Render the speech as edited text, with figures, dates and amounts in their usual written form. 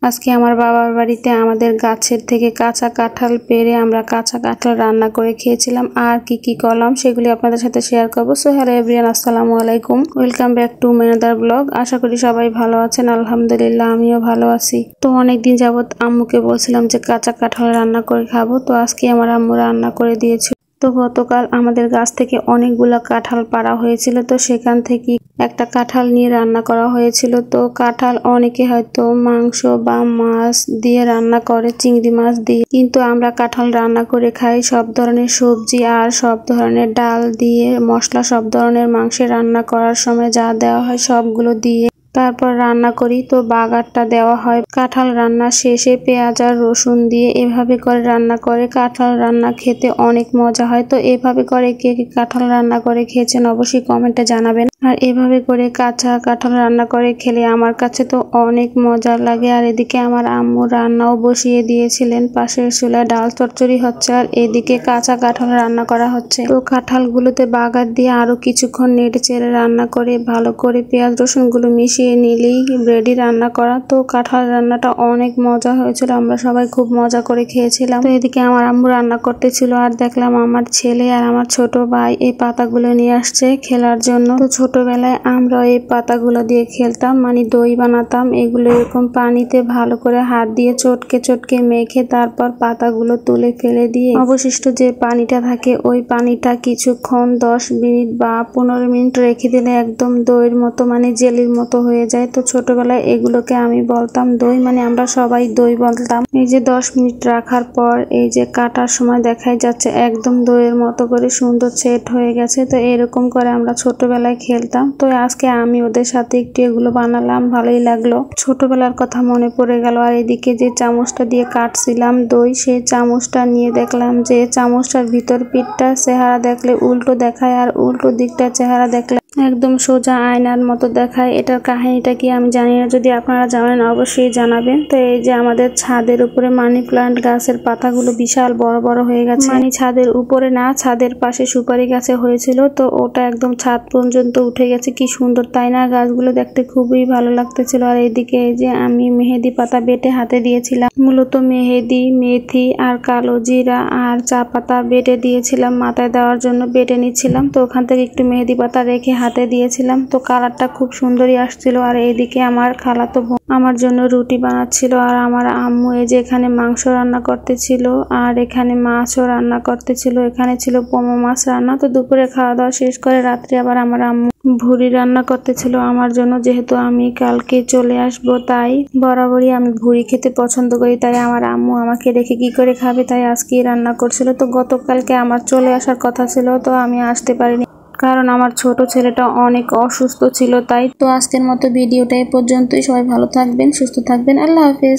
আজকে আমার বাবার বাড়িতে আমাদের গাছের থেকে কাঁচা কাঁঠাল পেড়ে আমরা কাঁচা কাঁঠাল রান্না করে খেয়েছিলাম। আর কি কি করলাম সেগুলি আপনাদের সাথে শেয়ার করবো। সো হ্যালো এভরিওয়ান, আসসালামু আলাইকুম, ওয়েলকাম ব্যাক টু মেনাদার ব্লগ। আশা করি সবাই ভালো আছেন। আলহামদুলিল্লাহ আমিও ভালো আছি। তো অনেকদিন যাবত আম্মুকে বলছিলাম যে কাঁচা কাঁঠাল রান্না করে খাবো, তো আজকে আমার আম্মু রান্না করে দিয়েছিল। তো গতকাল আমাদের গাছ থেকে অনেকগুলো কাঁঠাল পাড়া হয়েছিল, তো সেখান থেকে একটা কাঁঠাল নিয়ে রান্না করা হয়েছিল। তো কাঁঠাল অনেকে হয়তো মাংস বা মাছ দিয়ে রান্না করে, চিংড়ি মাছ দিয়ে, কিন্তু আমরা কাঁঠাল রান্না করে খাই সব ধরনের সবজি আর সব ধরনের ডাল দিয়ে, মশলা সব ধরনের মাংসে রান্না করার সময় যা দেওয়া হয় সবগুলো দিয়ে তারপর রান্না করি। তো বাগারটা দেওয়া হয় কাঁঠাল রান্না শেষে পেঁয়াজ আর রসুন দিয়ে, এভাবে করে রান্না করে কাঁঠাল রান্না খেতে অনেক মজা হয়। তো এভাবে করে কে কে কাঁঠাল রান্না করে খেয়েছেন অবশ্যই কমেন্টে জানাবেন। আর এভাবে করে কাঁচা কাঁঠাল রান্না করে খেলে আমার কাছে তো অনেক মজা লাগে। আর এদিকে আমার আম্মু রান্নাও বসিয়ে দিয়েছিলেন, পাশের চুলায় ডাল চচ্চড়ি হচ্ছে আর এদিকে কাঁচা কাঁঠাল রান্না করা হচ্ছে। তো কাঁঠালগুলোতে বাগার দিয়ে আরো কিছুক্ষণ নেড়ে চেড়ে রান্না করে ভালো করে পেঁয়াজ রসুন গুলো মিশিয়ে নিলেই রেডি রান্না করা। তো কাঁঠাল রান্নাটা অনেক মজা হয়েছিল, আমরা সবাই খুব মজা করে খেয়েছিলাম। তো এদিকে আমার আম্মু রান্না করতেছিল আর দেখলাম আমার ছেলে আর আমার ছোট ভাই এই পাতাগুলো নিয়ে আসছে খেলার জন্য। তো ছোটবেলায় আমরা এই পাতাগুলো দিয়ে খেলতাম, মানে দই বানাতাম। এগুলো এরকম পানিতে ভালো করে হাত দিয়ে চটকে চটকে মেখে তারপর পাতাগুলো তুলে ফেলে দিয়ে অবশিষ্ট যে পানিটা থাকে ওই পানিটা কিছুক্ষণ 10 মিনিট বা 15 মিনিট রেখে দিলে একদম দইয়ের মতো, মানে জেলির মতো হয়ে যায়। তো ছোটবেলায় এগুলোকে আমি বলতাম দই, মানে আমরা সবাই দই বলতাম। এই যে 10 মিনিট রাখার পর এই যে কাটার সময় দেখাই যাচ্ছে একদম দইয়ের মতো করে সুন্দর সেট হয়ে গেছে। তো এরকম করে আমরা ছোটবেলায় খেলতাম। তো আজকে আমি ওদের সাথে একটু এগুলো বানালাম, ভালোই লাগলো, ছোটবেলার কথা মনে পড়ে গেল। আর এদিকে যে চামচটা দিয়ে কাটছিলাম দই, সেই চামচটা নিয়ে দেখলাম যে চামচটার ভিতর পিঠটা চেহারা দেখলে উল্টো দেখায় আর উল্টো দিকটা চেহারা দেখলে একদম সোজা আয়নার মতো দেখায়। এটার কাহিনীটা কি আমি জানি না, যদি আপনারা জানেন অবশ্যই জানাবেন। তো এই যে আমাদের ছাদের উপরে মানি প্লান্ট গাছের পাতাগুলো বিশাল বড় বড় হয়ে গেছে, মানে ছাদের উপরে না, ছাদের পাশে সুপারি গাছে হয়েছিল, তো ওটা একদম ছাদ পর্যন্ত উঠে গেছে। কি সুন্দর তাই না? গাছগুলো দেখতে খুবই ভালো লাগতেছিল। আর এইদিকে এই যে আমি মেহেদি পাতা বেটে হাতে দিয়েছিলাম, মূলত মেহেদি, মেথি আর কালো জিরা আর চা পাতা বেটে দিয়েছিলাম মাথায় দেওয়ার জন্য, বেটে নিচ্ছিলাম। তো ওখান থেকে একটু মেহেদি পাতা রেখে হাতে দিয়েছিলাম, তো কালারটা খুব সুন্দরই আসছিল। আর এইদিকে আমার খালাতো বোন আমার জন্য রুটি বানাচ্ছিল আর আমার আম্মু এই যে এখানে মাংস রান্না করতেছিল আর এখানে মাছও রান্না করতেছিল। এখানে ছিল পোমো মাছ রান্না। তো দুপুরে খাওয়া দাওয়া শেষ করে রাত্রে আবার আমার আম্মু ভুড়ি রান্না করতেছিল আমার জন্য, যেহেতু আমি কালকে চলে আসবো তাই বরাবরই আমি ভুড়ি খেতে পছন্দ করি, তাই আমার আম্মু আমাকে রেখে কি করে খাবে, তাই আজকেই রান্না করছিল। তো গতকালকে আমার চলে আসার কথা ছিল, তো আমি আসতে পারিনি কারণ আমার ছোট ছেলেটা অনেক অসুস্থ ছিল তাই। তো আজকের মতো ভিডিওটা এ পর্যন্তই। সবাই ভালো থাকবেন, সুস্থ থাকবেন, আল্লাহ হাফেজ।